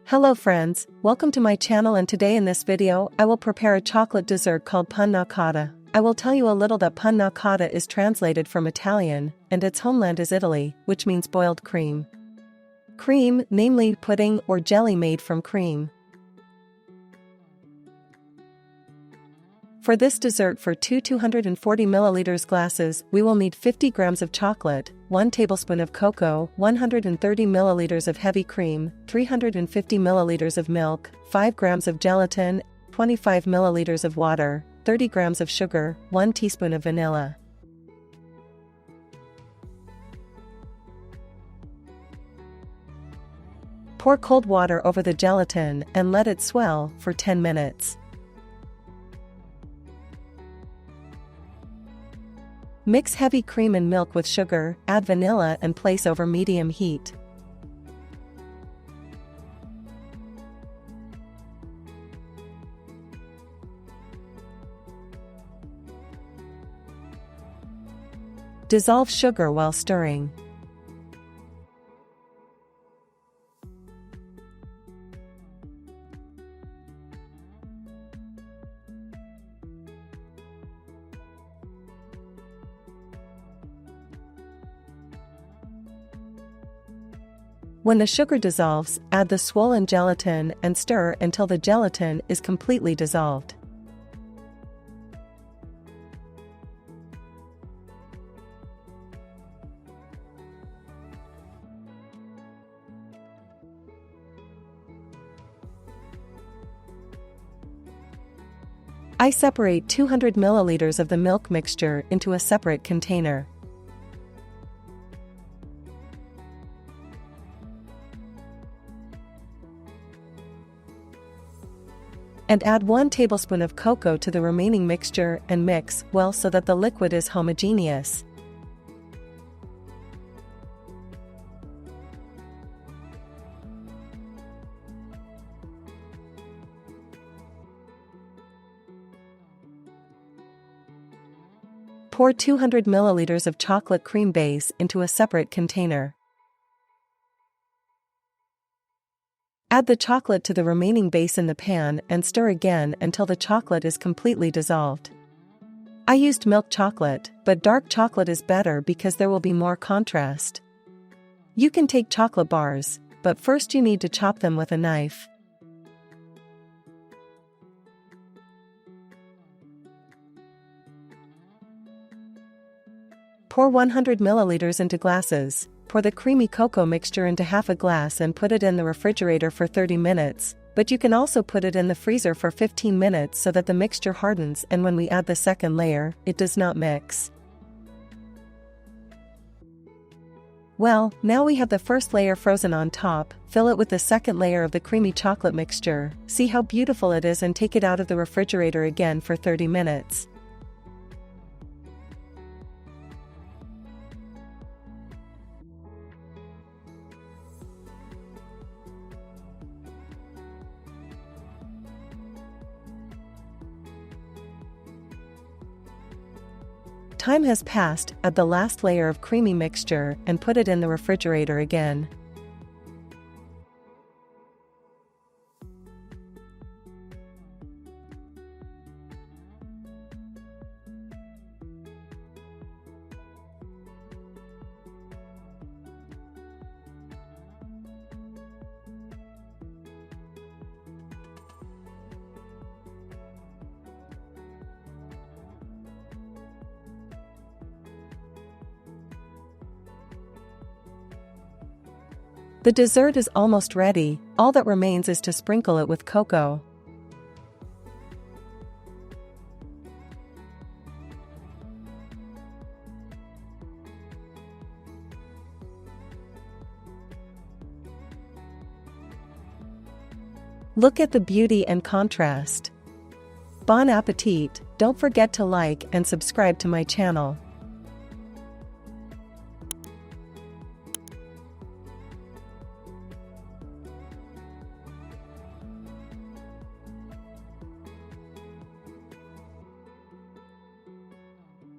Hello friends, welcome to my channel, and today in this video I will prepare a chocolate dessert called Panna Cotta. I will tell you a little that Panna Cotta is translated from Italian, and its homeland is Italy, which means boiled cream. Cream, namely pudding or jelly made from cream. For this dessert, for 240 ml glasses, we will need 50 grams of chocolate, 1 tablespoon of cocoa, 130 ml of heavy cream, 350 ml of milk, 5 grams of gelatin, 25 ml of water, 30 grams of sugar, 1 teaspoon of vanilla. Pour cold water over the gelatin and let it swell for 10 minutes. Mix heavy cream and milk with sugar, add vanilla and place over medium heat. Dissolve sugar while stirring. When the sugar dissolves, add the swollen gelatin and stir until the gelatin is completely dissolved. I separate 200 ml of the milk mixture into a separate container. And add 1 tablespoon of cocoa to the remaining mixture and mix well so that the liquid is homogeneous. Pour 200 ml of chocolate cream base into a separate container. Add the chocolate to the remaining base in the pan and stir again until the chocolate is completely dissolved. I used milk chocolate, but dark chocolate is better because there will be more contrast. You can take chocolate bars, but first you need to chop them with a knife. Pour 100 ml into glasses. Pour the creamy cocoa mixture into half a glass and put it in the refrigerator for 30 minutes, but you can also put it in the freezer for 15 minutes so that the mixture hardens, and when we add the second layer, it does not mix. Well, now we have the first layer frozen on top. Fill it with the second layer of the creamy chocolate mixture. See how beautiful it is, and take it out of the refrigerator again for 30 minutes. Time has passed, add the last layer of creamy mixture and put it in the refrigerator again. The dessert is almost ready, all that remains is to sprinkle it with cocoa. Look at the beauty and contrast. Bon appetit! Don't forget to like and subscribe to my channel.